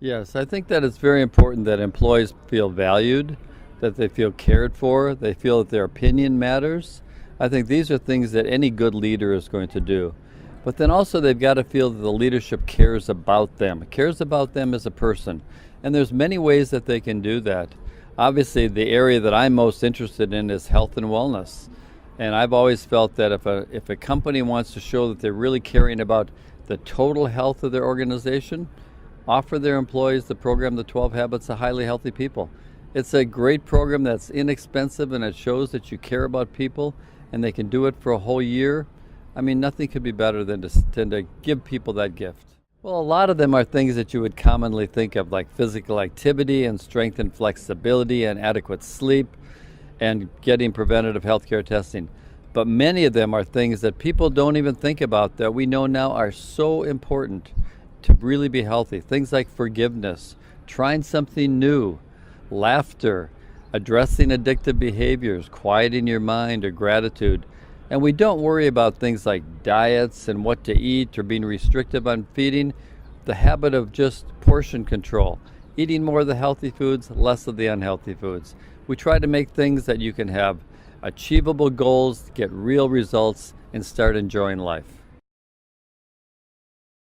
Yes, I think that it's very important that employees feel valued, that they feel cared for, they feel that their opinion matters. I think these are things that any good leader is going to do. But then also they've got to feel that the leadership cares about them as a person. And there's many ways that they can do that. Obviously, the area that I'm most interested in is health and wellness. And I've always felt that if a company wants to show that they're really caring about the total health of their organization, offer their employees the program, The 12 Habits of Highly Healthy People. It's a great program that's inexpensive and it shows that you care about people and they can do it for a whole year. I mean, nothing could be better than to give people that gift. Well, a lot of them are things that you would commonly think of, like physical activity and strength and flexibility and adequate sleep and getting preventative healthcare testing. But many of them are things that people don't even think about that we know now are so important to really be healthy. Things like forgiveness, trying something new, laughter, addressing addictive behaviors, quieting your mind, or gratitude. And we don't worry about things like diets and what to eat or being restrictive on feeding. The habit of just portion control, eating more of the healthy foods, less of the unhealthy foods. We try to make things that you can have achievable goals, get real results, and start enjoying life.